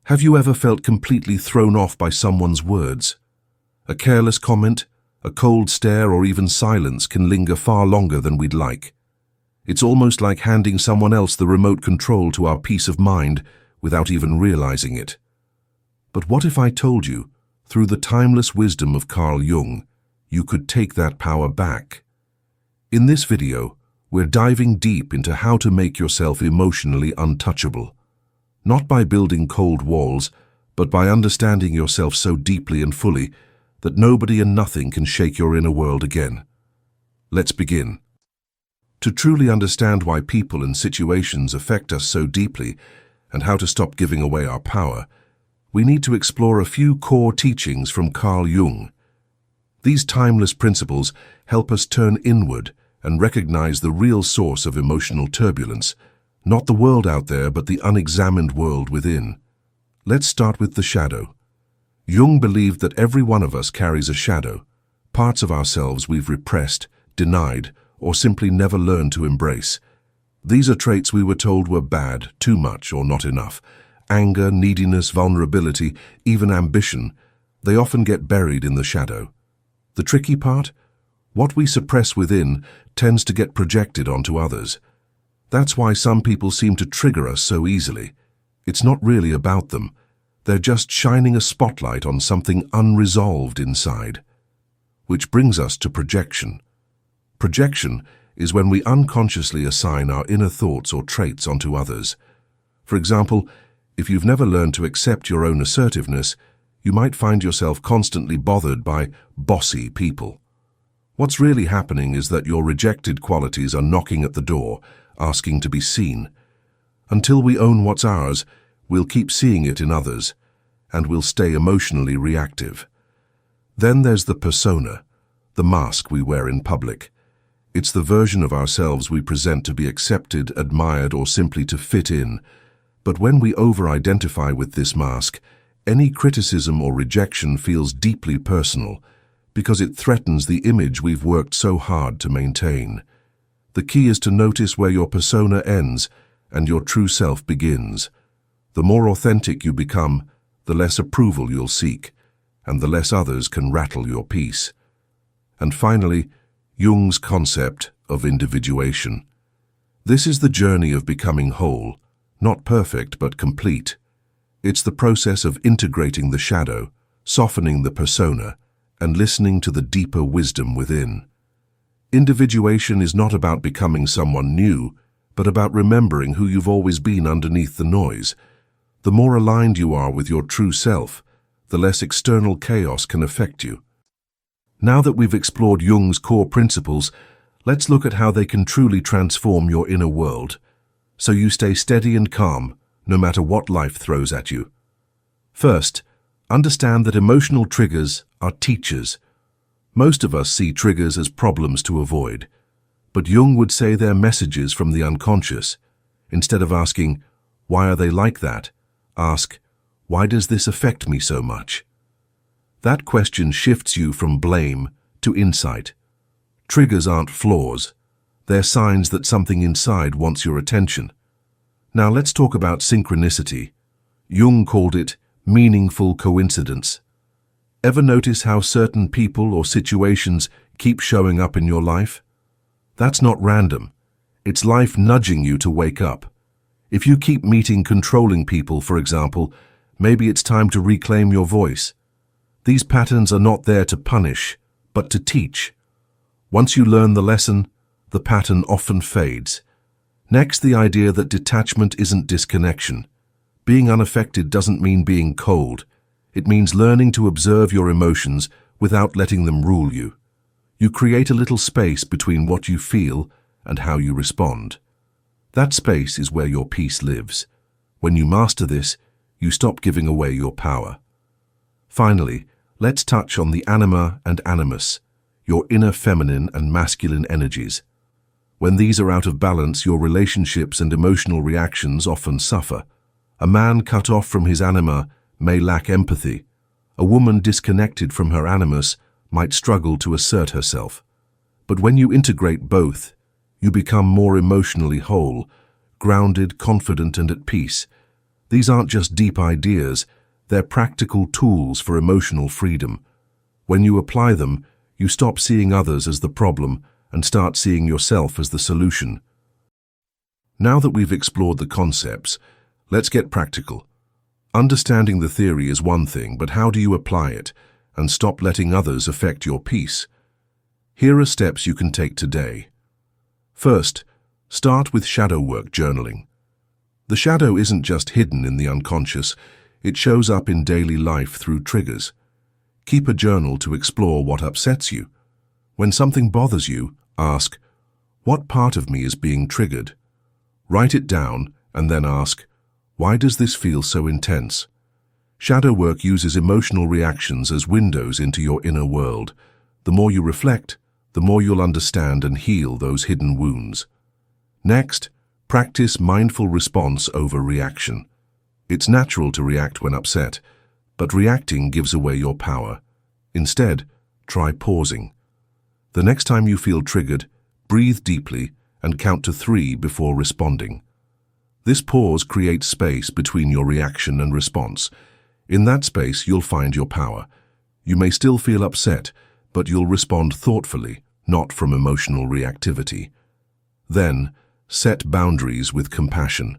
Have you ever felt completely thrown off by someone's words? A careless comment, a cold stare, or even silence can linger far longer than we'd like. It's almost like handing someone else the remote control to our peace of mind without even realizing it. But what if I told you, through the timeless wisdom of Carl Jung, you could take that power back? In this video, we're diving deep into how to make yourself emotionally untouchable. Not by building cold walls, but by understanding yourself so deeply and fully that nobody and nothing can shake your inner world again. Let's begin. To truly understand why people and situations affect us so deeply and how to stop giving away our power, we need to explore a few core teachings from Carl Jung. These timeless principles help us turn inward and recognize the real source of emotional turbulence, not the world out there, but the unexamined world within. Let's start with the shadow. Jung believed that every one of us carries a shadow, parts of ourselves we've repressed, denied, or simply never learned to embrace. These are traits we were told were bad, too much, or not enough. Anger, neediness, vulnerability, even ambition, they often get buried in the shadow. The tricky part? What we suppress within tends to get projected onto others. That's why some people seem to trigger us so easily. It's not really about them. They're just shining a spotlight on something unresolved inside. Which brings us to projection. Projection is when we unconsciously assign our inner thoughts or traits onto others. For example, if you've never learned to accept your own assertiveness, you might find yourself constantly bothered by bossy people. What's really happening is that your rejected qualities are knocking at the door, asking to be seen. Until we own what's ours, we'll keep seeing it in others, and we'll stay emotionally reactive. Then there's the persona, the mask we wear in public. It's the version of ourselves we present to be accepted, admired, or simply to fit in. But when we over-identify with this mask, any criticism or rejection feels deeply personal, because it threatens the image we've worked so hard to maintain. The key is to notice where your persona ends and your true self begins. The more authentic you become, the less approval you'll seek, and the less others can rattle your peace. And finally, Jung's concept of individuation. This is the journey of becoming whole, not perfect but complete. It's the process of integrating the shadow, softening the persona, and listening to the deeper wisdom within. Individuation is not about becoming someone new, but about remembering who you've always been underneath the noise. The more aligned you are with your true self, the less external chaos can affect you. Now that we've explored Jung's core principles, let's look at how they can truly transform your inner world, so you stay steady and calm, no matter what life throws at you. First, understand that emotional triggers are teachers. Most of us see triggers as problems to avoid, but Jung would say they're messages from the unconscious. Instead of asking, "Why are they like that?" ask, "Why does this affect me so much?" That question shifts you from blame to insight. Triggers aren't flaws. They're signs that something inside wants your attention. Now let's talk about synchronicity. Jung called it meaningful coincidence. Ever notice how certain people or situations keep showing up in your life? That's not random. It's life nudging you to wake up. If you keep meeting controlling people, for example, maybe it's time to reclaim your voice. These patterns are not there to punish, but to teach. Once you learn the lesson, the pattern often fades. Next, the idea that detachment isn't disconnection. Being unaffected doesn't mean being cold. It means learning to observe your emotions without letting them rule you. You create a little space between what you feel and how you respond. That space is where your peace lives. When you master this, you stop giving away your power. Finally, let's touch on the anima and animus, your inner feminine and masculine energies. When these are out of balance, your relationships and emotional reactions often suffer. A man cut off from his anima may lack empathy. A woman disconnected from her animus might struggle to assert herself. But when you integrate both, you become more emotionally whole, grounded, confident, and at peace. These aren't just deep ideas, they're practical tools for emotional freedom. When you apply them, you stop seeing others as the problem and start seeing yourself as the solution. Now that we've explored the concepts, let's get practical. Understanding the theory is one thing, but how do you apply it and stop letting others affect your peace? Here are steps you can take today. First, start with shadow work journaling. The shadow isn't just hidden in the unconscious, it shows up in daily life through triggers. Keep a journal to explore what upsets you. When something bothers you, ask, what part of me is being triggered? Write it down and then ask, why does this feel so intense? Shadow work uses emotional reactions as windows into your inner world. The more you reflect, the more you'll understand and heal those hidden wounds. Next, practice mindful response over reaction. It's natural to react when upset, but reacting gives away your power. Instead, try pausing. The next time you feel triggered, breathe deeply and count to 3 before responding. This pause creates space between your reaction and response. In that space, you'll find your power. You may still feel upset, but you'll respond thoughtfully, not from emotional reactivity. Then, set boundaries with compassion.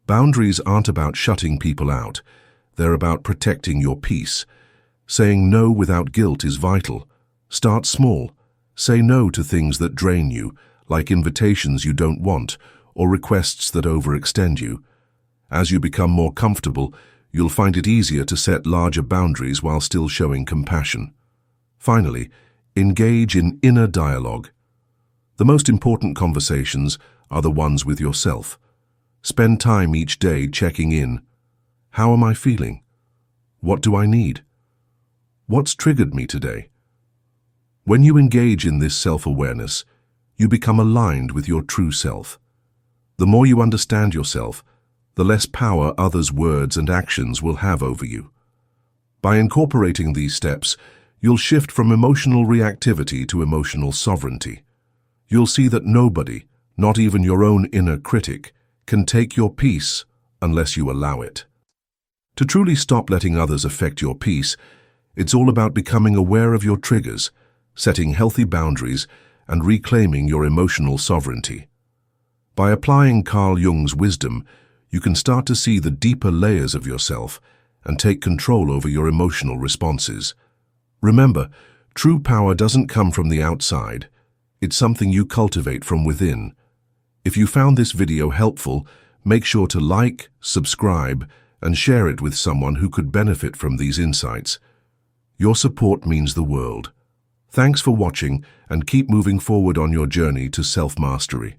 Boundaries aren't about shutting people out. They're about protecting your peace. Saying no without guilt is vital. Start small. Say no to things that drain you, like invitations you don't want or requests that overextend you. As you become more comfortable, you'll find it easier to set larger boundaries while still showing compassion. Finally, engage in inner dialogue. The most important conversations are the ones with yourself. Spend time each day checking in. How am I feeling? What do I need? What's triggered me today? When you engage in this self-awareness, you become aligned with your true self. The more you understand yourself, the less power others' words and actions will have over you. By incorporating these steps, you'll shift from emotional reactivity to emotional sovereignty. You'll see that nobody, not even your own inner critic, can take your peace unless you allow it. To truly stop letting others affect your peace, it's all about becoming aware of your triggers, setting healthy boundaries, and reclaiming your emotional sovereignty. By applying Carl Jung's wisdom, you can start to see the deeper layers of yourself and take control over your emotional responses. Remember, true power doesn't come from the outside. It's something you cultivate from within. If you found this video helpful, make sure to like, subscribe, and share it with someone who could benefit from these insights. Your support means the world. Thanks for watching, and keep moving forward on your journey to self-mastery.